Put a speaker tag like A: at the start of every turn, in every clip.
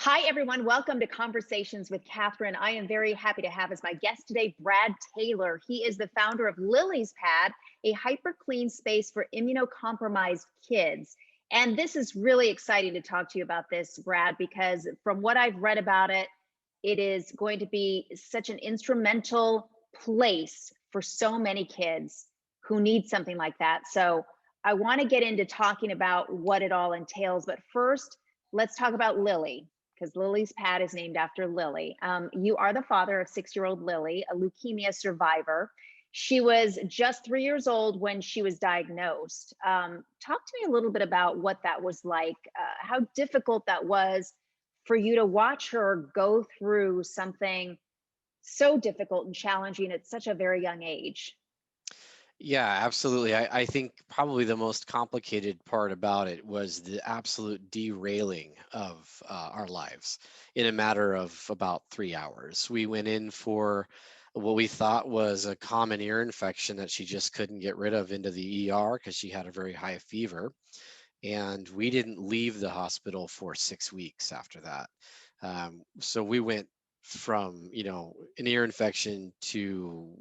A: Hi, everyone. Welcome to Conversations with Catherine. I am very happy to have as my guest today Brad Taylor. He is the founder of Lily's Pad, a hyper clean space for immunocompromised kids. And this is really exciting to talk to you about this, Brad, because from what I've read about it, it is going to be such an instrumental place for so many kids who need something like that. So I want to get into talking about what it all entails. But first, let's talk about Lily, because Lily's Pad is named after Lily. You are the father of 6-year-old Lily, a leukemia survivor. She was just 3 years old when she was diagnosed. Talk to me a little bit about what that was like, how difficult that was for you to watch her go through something so difficult and challenging at such a very young age.
B: Yeah, absolutely. I think probably the most complicated part about it was the absolute derailing of our lives in a matter of about 3 hours. We went in for what we thought was a common ear infection that she just couldn't get rid of into the ER because she had a very high fever. And we didn't leave the hospital for 6 weeks after that. So we went from an ear infection to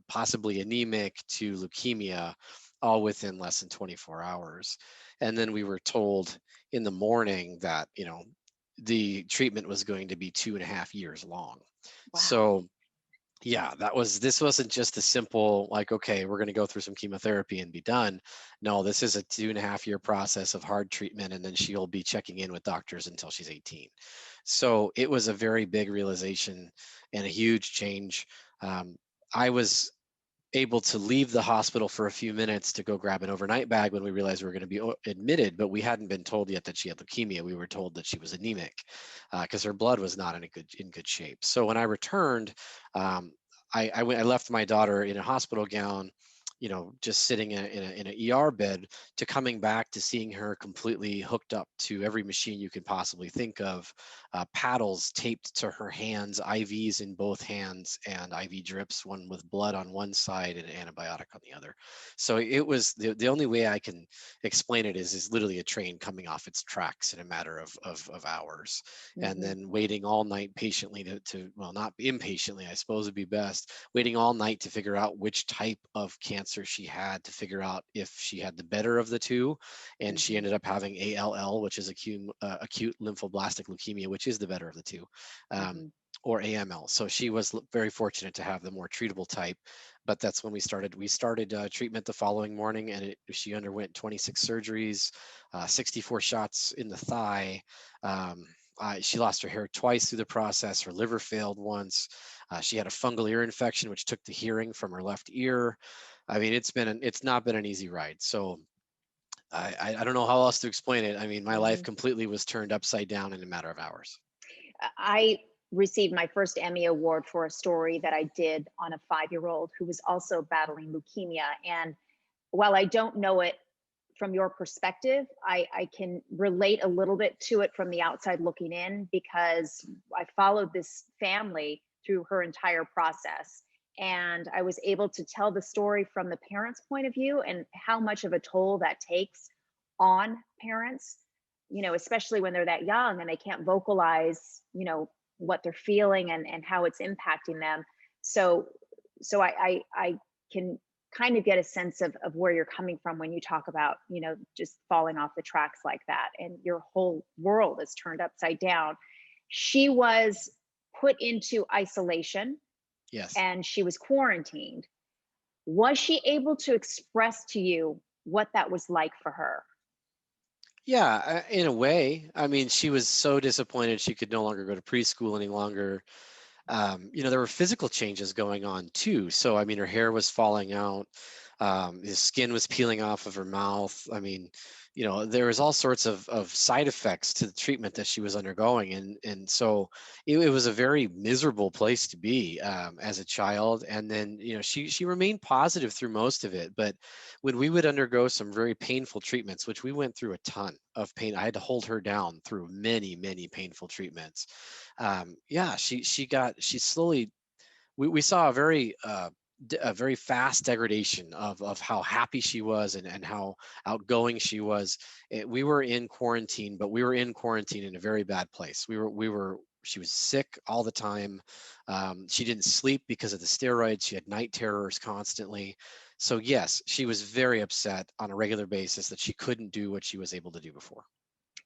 B: possibly anemic to leukemia, all within less than 24 hours. And then we were told in the morning that the treatment was going to be 2.5 years long.
A: Wow.
B: So yeah, this wasn't just a simple, like, okay, we're going to go through some chemotherapy and be done. No, this is a 2.5 year process of hard treatment, and then she'll be checking in with doctors until she's 18. So it was a very big realization and a huge change. I was able to leave the hospital for a few minutes to go grab an overnight bag when we realized we were going to be admitted, but we hadn't been told yet that she had leukemia. We were told that she was anemic because her blood was not in good shape. So when I returned, um, I left my daughter in a hospital gown, just sitting in an ER bed, to coming back to seeing her completely hooked up to every machine you could possibly think of, paddles taped to her hands, IVs in both hands, and IV drips, one with blood on one side and antibiotic on the other. So it was the only way I can explain it is literally a train coming off its tracks in a matter of hours, and
A: Mhm.
B: then waiting all night patiently well, not impatiently, I suppose would be best, waiting all night to figure out which type of cancer she had, to figure out if she had the better of the two. And she
A: Mhm.
B: ended up having ALL, which is acute lymphoblastic leukemia, which is the better of the two, um,
A: Mhm.
B: or AML. So she was very fortunate to have the more treatable type. But that's when we started. We started treatment the following morning, and she underwent 26 surgeries, 64 shots in the thigh. She lost her hair twice through the process. Her liver failed once. She had a fungal ear infection, which took the hearing from her left ear. I mean, it's not been an easy ride. So I don't know how else to explain it. I mean, my life
A: Mhm.
B: completely was turned upside down in a matter of hours.
A: I received my first Emmy Award for a story that I did on a 5-year-old who was also battling leukemia. And while I don't know it from your perspective, I can relate a little bit to it from the outside looking in, because I followed this family through her entire process. And I was able to tell the story from the parents' point of view and how much of a toll that takes on parents, especially when they're that young and they can't vocalize, what they're feeling and how it's impacting them. So, so I can kind of get a sense of where you're coming from when you talk about, just falling off the tracks like that and your whole world is turned upside down. She was put into isolation
B: Yes.
A: and she was quarantined. Was she able to express to you what that was like for her?
B: Yeah, in a way. I mean, she was so disappointed she could no longer go to preschool any longer. There were physical changes going on too. So, I mean, her hair was falling out, the skin was peeling off of her mouth. I mean, there was all sorts of side effects to the treatment that she was undergoing, and so it was a very miserable place to be as a child. And then, she remained positive through most of it, but when we would undergo some very painful treatments, which we went through a ton of pain, I had to hold her down through many, many painful treatments. Yeah, she slowly, we saw a very a very fast degradation of how happy she was and how outgoing she was. We were in quarantine, but we were in quarantine in a very bad place. She was sick all the time. She didn't sleep because of the steroids. She had night terrors constantly. So yes, she was very upset on a regular basis that she couldn't do what she was able to do before.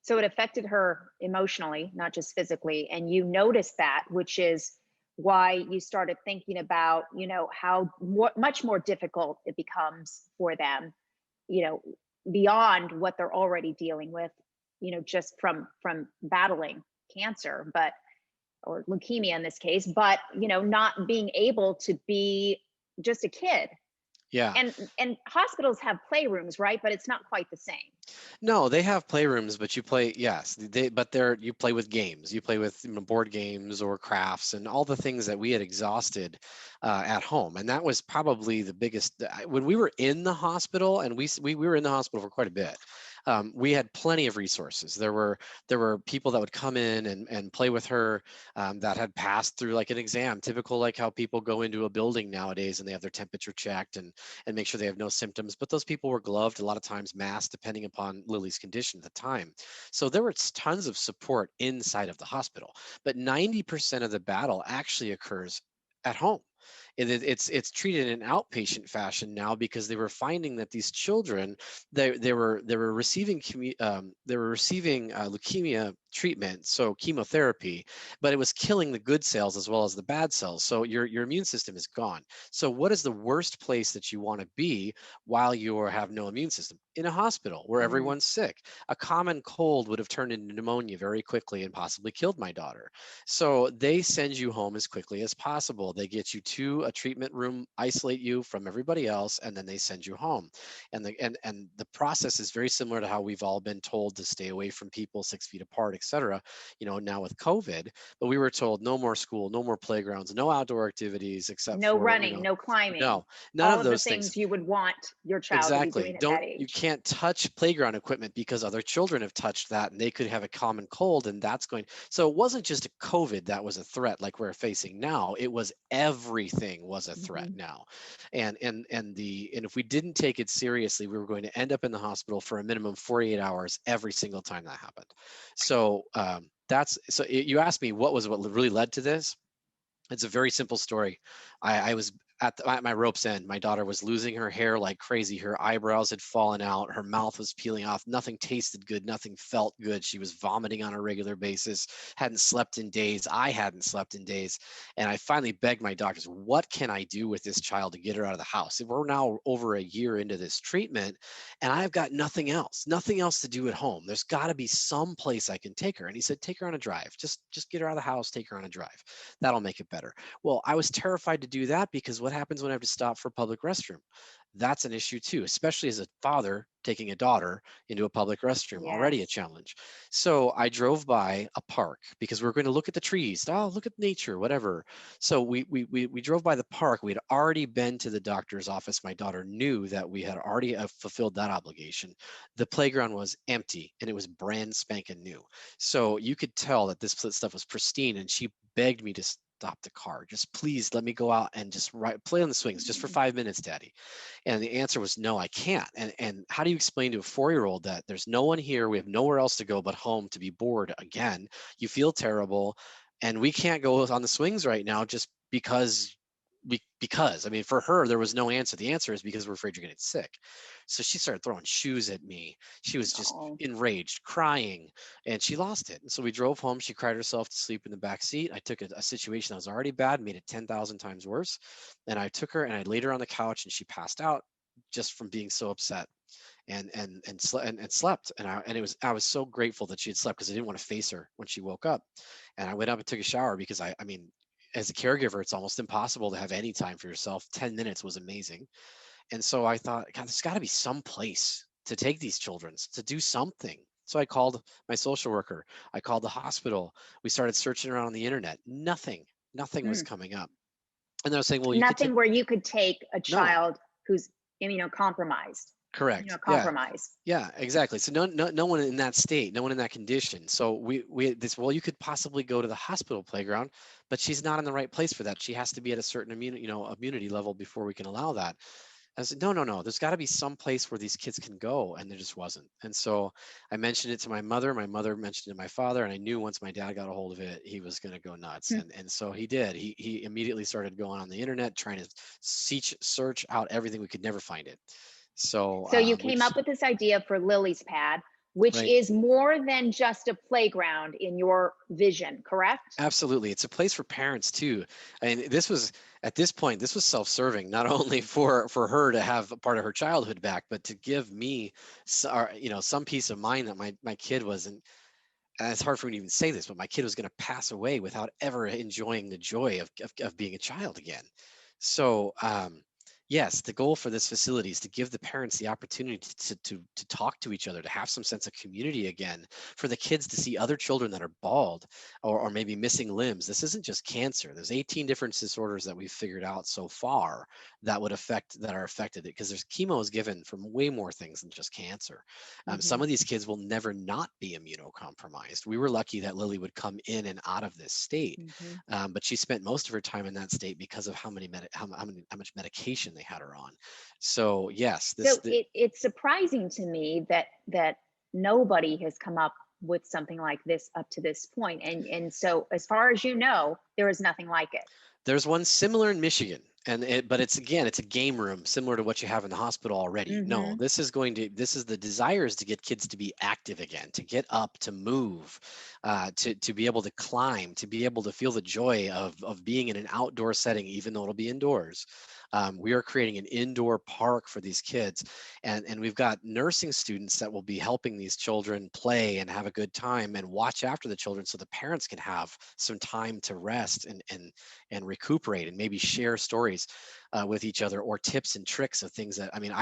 A: So it affected her emotionally, not just physically. And you noticed that, which is why you started thinking about, how much more difficult it becomes for them, you know, beyond what they're already dealing with, just from battling cancer, but or leukemia in this case, but not being able to be just a kid.
B: Yeah.
A: And hospitals have playrooms, right? But it's not quite the same.
B: No, they have playrooms, but you play, yes, but you play with games. You play with, board games or crafts and all the things that we had exhausted at home. And that was probably the biggest, when we were in the hospital, and we were in the hospital for quite a bit. We had plenty of resources. There were people that would come in and play with her, that had passed through like an exam, typical like how people go into a building nowadays and they have their temperature checked and make sure they have no symptoms. But those people were gloved, a lot of times masked, depending upon Lily's condition at the time. So there was tons of support inside of the hospital. But 90% of the battle actually occurs at home. It's treated in an outpatient fashion now because they were finding that these children, they were receiving leukemia treatment, so chemotherapy, but it was killing the good cells as well as the bad cells. So your immune system is gone. So what is the worst place that you want to be while you have no immune system? In a hospital where
A: Mm.
B: everyone's sick. A common cold would have turned into pneumonia very quickly and possibly killed my daughter. So they send you home as quickly as possible. They get you to a treatment room, isolate you from everybody else, and then they send you home. And the process is very similar to how we've all been told to stay away from people 6 feet apart, et cetera. Now with COVID, but we were told no more school, no more playgrounds, no outdoor activities except
A: No
B: for,
A: running, no climbing,
B: no, none
A: all
B: of
A: of the
B: those things.
A: things you would want your child to be
B: Exactly.
A: doing at that
B: You
A: age.
B: can't touch playground equipment because other children have touched that and they could have a common cold, and that's going. So it wasn't just a COVID that was a threat like we're facing now. It was everything was a threat
A: Mhm.
B: now. And if we didn't take it seriously, we were going to end up in the hospital for a minimum 48 hours every single time that happened. So you asked me what really led to this. It's a very simple story. I was at my rope's end. My daughter was losing her hair like crazy. Her eyebrows had fallen out. Her mouth was peeling off. Nothing tasted good. Nothing felt good. She was vomiting on a regular basis. Hadn't slept in days. I hadn't slept in days. And I finally begged my doctors, what can I do with this child to get her out of the house? We're now over a year into this treatment, and I've got nothing else to do at home. There's got to be some place I can take her. And he said, take her on a drive. Just get her out of the house. Take her on a drive. That'll make it better. Well, I was terrified to do that because what happens when I have to stop for a public restroom? That's an issue too, especially as a father taking a daughter into a public restroom, already a
A: Yes.
B: challenge. So I drove by a park because we were going to look at the trees. Oh, look at nature, whatever. So we drove by the park. We had already been to the doctor's office. My daughter knew that we had already fulfilled that obligation. The playground was empty and it was brand spanking new. So you could tell that this stuff was pristine, and she begged me to stop the car. Just please let me go out and just play on the swings just for 5 minutes, Daddy. And the answer was no, I can't. And how do you explain to a 4-year-old that there's no one here, we have nowhere else to go but home to be bored again? You feel terrible, and we can't go on the swings right now just because I mean, for her there was no answer. The answer is because we're afraid you're getting sick. So she started throwing shoes at me. She was just
A: Oh,
B: enraged, crying, and she lost it. And so we drove home. She cried herself to sleep in the back seat. I took a situation that was already bad, made it 10,000 times worse. And I took her and I laid her on the couch, and she passed out just from being so upset and slept. I was so grateful that she had slept because I didn't want to face her when she woke up. And I went up and took a shower because I mean, as a caregiver, it's almost impossible to have any time for yourself. 10 minutes was amazing. And so I thought, God, there's got to be some place to take these children to do something. So I called my social worker. I called the hospital. We started searching around on the internet. Nothing was
A: mm.
B: coming up. And I was saying, well, you could take,
A: Nothing where you could take a
B: no,
A: child who's immunocompromised.
B: Correct. Yeah.
A: immunocompromised.
B: Yeah, exactly. So no one in that state, no one in that condition. So we had this, well, you could possibly go to the hospital playground, but she's not in the right place for that. She has to be at a certain immunity level before we can allow that. I said, no, no, no. There's got to be some place where these kids can go, and there just wasn't. And so I mentioned it to my mother. My mother mentioned it to my father, and I knew once my dad got a hold of it, he was going to go nuts. And so he did. He immediately started going on the internet, trying to search out everything. We could never find it. So
A: So you
B: we
A: came up
B: just
A: with this idea for Lily's Pad, which
B: right.
A: is more than just a playground in your vision, correct?
B: Absolutely. It's a place for parents too. And this was at this point, this was self-serving, not only for her to have a part of her childhood back, but to give me some peace of mind that my kid wasn't, and it's hard for me to even say this, but my kid was going to pass away without ever enjoying the joy of being a child again. So, yes, the goal for this facility is to give the parents the opportunity to talk to each other, to have some sense of community again, for the kids to see other children that are bald or maybe missing limbs. This isn't just cancer. There's 18 different disorders that we've figured out so far that are affected, because there's chemo is given for way more things than just cancer.
A: Hmm.
B: Some of these kids will never not be immunocompromised. We were lucky that Lily would come in and out of this state,
A: Hmm.
B: but she spent most of her time in that state because of how much medication they had her on. So yes,
A: So it's surprising to me that nobody has come up with something like this up to this point. And so as far as you know, there is nothing like it.
B: there's one similar in Michigan, but it's a game room similar to what you have in the hospital already. No,
A: Hmm.
B: this is the desire is to get kids to be active again, to get up, to move, to be able to climb, to be able to feel the joy of being in an outdoor setting, even though it'll be indoors. We are creating an indoor park for these kids, and we've got nursing students that will be helping these children play and have a good time and watch after the children, so the parents can have some time to rest and recuperate and maybe share stories with each other, or tips and tricks of things that, I mean,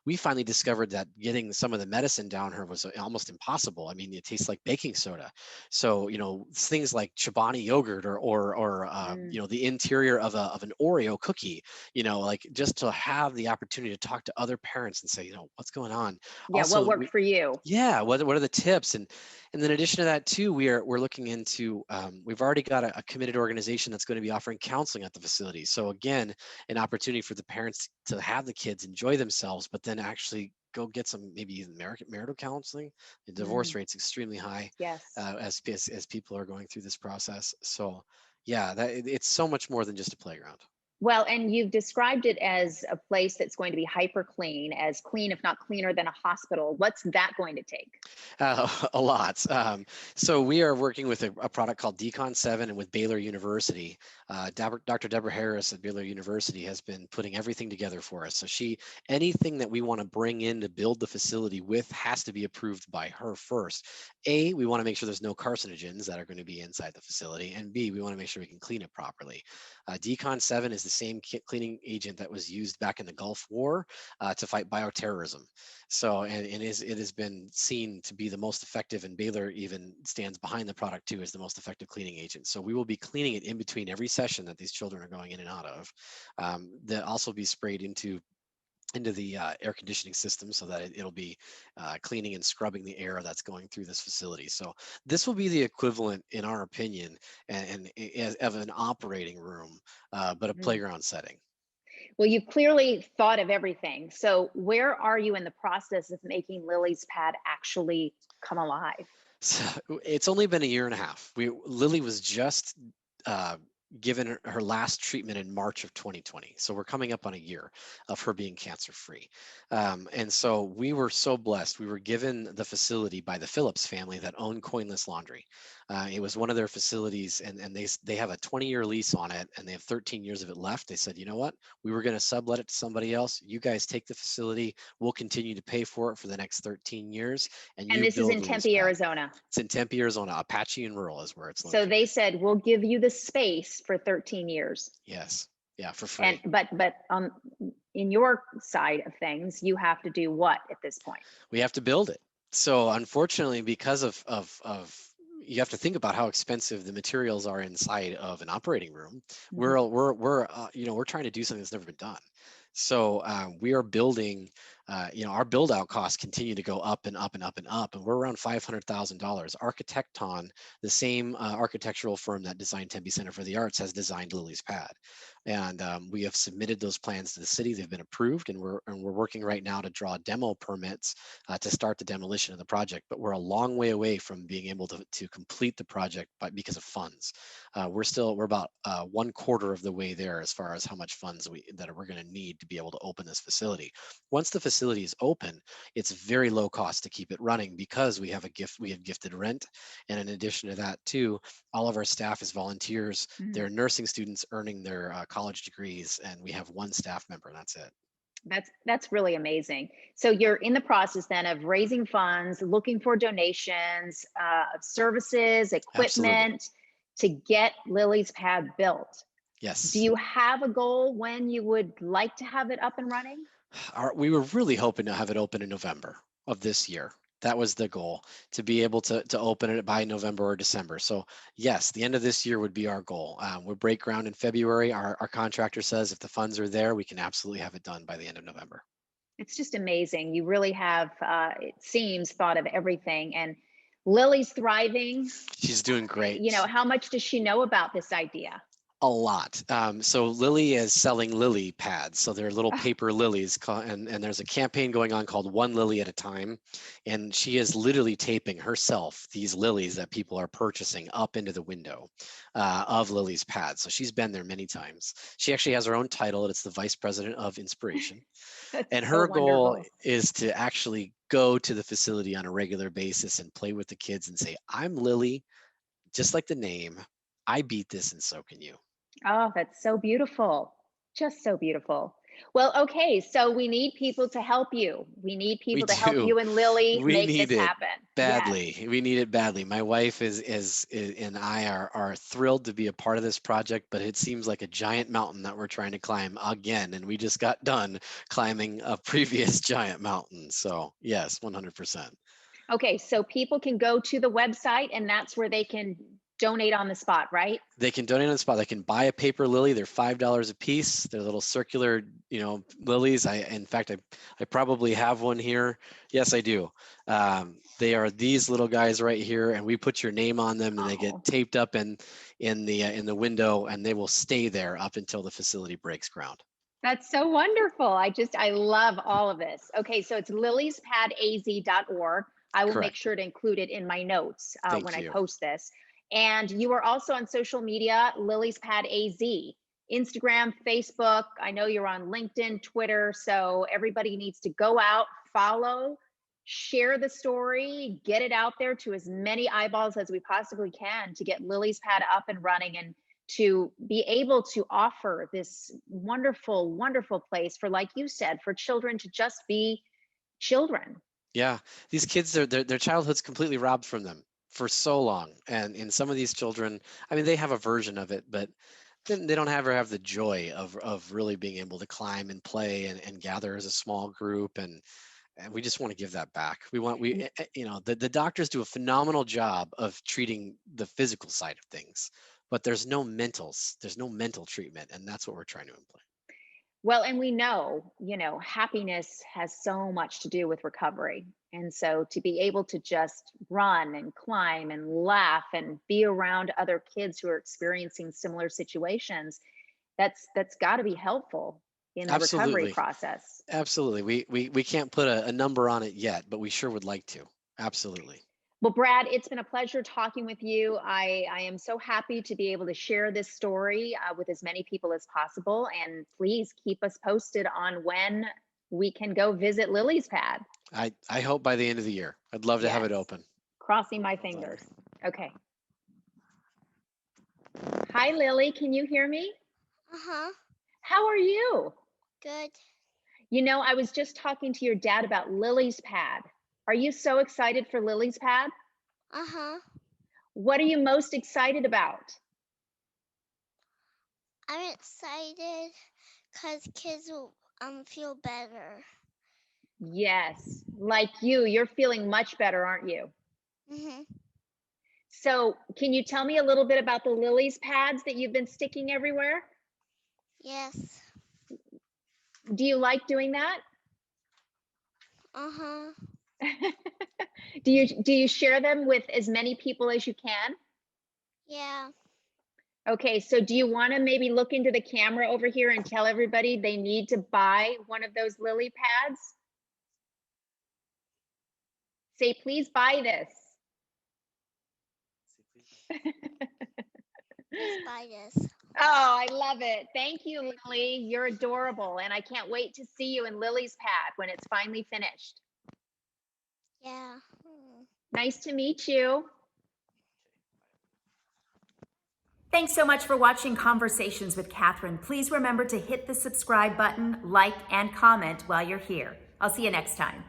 B: we finally discovered that getting some of the medicine down her was almost impossible. I mean, it tastes like baking soda. So things like Chobani yogurt
A: Mm.
B: the interior of an Oreo cookie, like just to have the opportunity to talk to other parents and say, what's going on.
A: Yeah, what
B: Also,
A: worked for you?
B: yeah, what are the tips? And then in addition to that too, we're looking into, we've already got a committed organization that's going to be offering counseling at the facility. So again, an opportunity for the parents to have the kids enjoy themselves, but then actually go get some maybe even marital counseling. The divorce
A: Mm.
B: rate's extremely high,
A: Yes.
B: as people are going through this process. So yeah, it's so much more than just a playground.
A: Well, and you've described it as a place that's going to be hyper clean, as clean, if not cleaner than a hospital. What's that going to take?
B: A lot. So we are working with a product called Decon 7 and with Baylor University. Dr. Deborah Harris at Baylor University has been putting everything together for us. So anything that we want to bring in to build the facility with has to be approved by her first. A, we want to make sure there's no carcinogens that are going to be inside the facility. And B, we want to make sure we can clean it properly. Decon 7 is the same cleaning agent that was used back in the Gulf War to fight bioterrorism. So, it has been seen to be the most effective, and Baylor even stands behind the product too as the most effective cleaning agent. So we will be cleaning it in between every session that these children are going in and out of. That also be sprayed into the air conditioning system, so that it'll be cleaning and scrubbing the air that's going through this facility. So this will be the equivalent, in our opinion, of an operating room, but a
A: Mhm.
B: playground setting.
A: Well, you clearly thought of everything. So, where are you in the process of making Lily's Pad actually come alive?
B: So it's only been a year and a half. Lily was just uh, given her last treatment in March of 2020. So we're coming up on a year of her being cancer free. And so we were so blessed. We were given the facility by the Phillips family that owned Coinless Laundry. It was one of their facilities, and they have a 20-year lease on it, and they have 13 years of it left. They said, you know what? We were going to sublet it to somebody else. You guys take the facility. We'll continue to pay for it for the next 13 years, and
A: And
B: you
A: this is
B: build
A: in
B: Lily's
A: Tempe,
B: Pad.
A: Arizona.
B: It's in Tempe, Arizona. Apache and Rural is where it's
A: So they
B: located.
A: said, we'll give you the space for 13 years.
B: Yes. Yeah, for
A: And
B: free.
A: but in your side of things, you have to do what at this point?
B: We have to build it. So unfortunately, because of you have to think about how expensive the materials are inside of an operating room.
A: Mhm.
B: We're trying to do something that's never been done. So we are building our build out costs continue to go up and up and up and up, and we're around $500,000. Architecton, the same architectural firm that designed Tempe Center for the Arts, has designed Lily's Pad, and we have submitted those plans to the city. They've been approved, and we're working right now to draw demo permits to start the demolition of the project. But we're a long way away from being able to complete the project because of funds. We're about 1/4 of the way there as far as how much funds we're going to need to be able to open this facility. Once the facility is open, it's very low cost to keep it running because we have gifted rent, and in addition to that too, all of our staff is volunteers. They're nursing students earning their college degrees, and we have one staff member, and that's it.
A: That's really amazing. So you're in the process then of raising funds, looking for donations, services,
B: Absolutely.
A: equipment to get Lily's Pad built.
B: Yes.
A: Do you have a goal when you would like to have it up and running?
B: We were really hoping to have it open in November of this year. That was the goal, to be able to open it by November or December. So yes, the end of this year would be our goal. We'll break ground in February. Our contractor says if the funds are there, we can absolutely have it done by the end of November.
A: It's just amazing. You really have, it seems, thought of everything. And Lily's thriving.
B: She's doing great.
A: How much does she know about this idea?
B: A lot. So Lily is selling lily pads. So they're little paper lilies, and there's a campaign going on called One Lily at a Time. And she is literally taping herself these lilies that people are purchasing up into the window of Lily's pads. So she's been there many times. She actually has her own title. It's the Vice President of Inspiration. And her goal is to actually go to the facility on a regular basis and play with the kids and say, I'm Lily, just like the name. I beat this, and so can you.
A: Oh, that's so beautiful. Just so beautiful. Well, okay, so we need people to help you. We need people to help you and Lily
B: We
A: make
B: need
A: this
B: it
A: happen.
B: badly.
A: Yes.
B: We need it badly. My wife is and I are thrilled to be a part of this project, but it seems like a giant mountain that we're trying to climb again, and we just got done climbing a previous giant mountain. So yes, 100%.
A: Okay, so people can go to the website and that's where they can donate on the spot, right?
B: They can donate on the spot. They can buy a paper lily. They're $5 a piece. They're little circular, lilies. In fact, I probably have one here. Yes, I do. They are these little guys right here, and we put your name on them, and they get taped up in the window, and they will stay there up until the facility breaks ground.
A: That's so wonderful. I love all of this. Okay, so it's liliespadaz.org. I will make
B: Correct.
A: sure to include it in my notes when
B: Thank
A: I
B: you.
A: post this. And you are also on social media, Lily's Pad AZ, Instagram, Facebook. I know you're on LinkedIn, Twitter. So everybody needs to go out, follow, share the story, get it out there to as many eyeballs as we possibly can to get Lily's Pad up and running and to be able to offer this wonderful, wonderful place for, like you said, for children to just be children.
B: Yeah, these kids, their childhood's completely robbed from them for so long, and in some of these children, I mean, they have a version of it, but they don't ever have the joy of really being able to climb and play and gather as a small group, and we just want to give that back. The doctors do a phenomenal job of treating the physical side of things, but there's no mental treatment, and that's what we're trying to implement.
A: Well, and we know, happiness has so much to do with recovery. And so to be able to just run and climb and laugh and be around other kids who are experiencing similar situations, that's got to be helpful in the recovery
B: Absolutely.
A: process.
B: Absolutely. We can't put a number on it yet, but we sure would like to. Absolutely.
A: Well, Brad, it's been a pleasure talking with you. I am so happy to be able to share this story with as many people as possible. And please keep us posted on when we can go visit Lily's Pad.
B: I hope by the end of the year. I'd love to have it
A: Yes.
B: open.
A: Crossing my fingers. Okay. Hi, Lily. Can you hear me?
C: Uh-huh.
A: How are you?
C: Good.
A: I was just talking to your dad about Lily's Pad. Are you so excited for Lily's Pad?
C: Uh-huh.
A: What are you most excited about?
C: I'm excited because kids will feel better.
A: Yes, like you're feeling much better, aren't you?
C: Mm-hmm.
A: So can you tell me a little bit about the Lily's pads that you've been sticking everywhere?
C: Yes.
A: Do you like doing that?
C: Uh-huh.
A: Do you share them with as many people as you can?
C: Yeah.
A: Okay, so do you want to maybe look into the camera over here and tell everybody they need to buy one of those lily pads? Say, please buy this.
C: Please buy this.
A: Oh, I love it. Thank you, Lily. You're adorable. And I can't wait to see you in Lily's pad when it's finally finished.
C: Yeah.
A: Nice to meet you.
D: Thanks so much for watching Conversations with Catherine. Please remember to hit the subscribe button, like, and comment while you're here. I'll see you next time.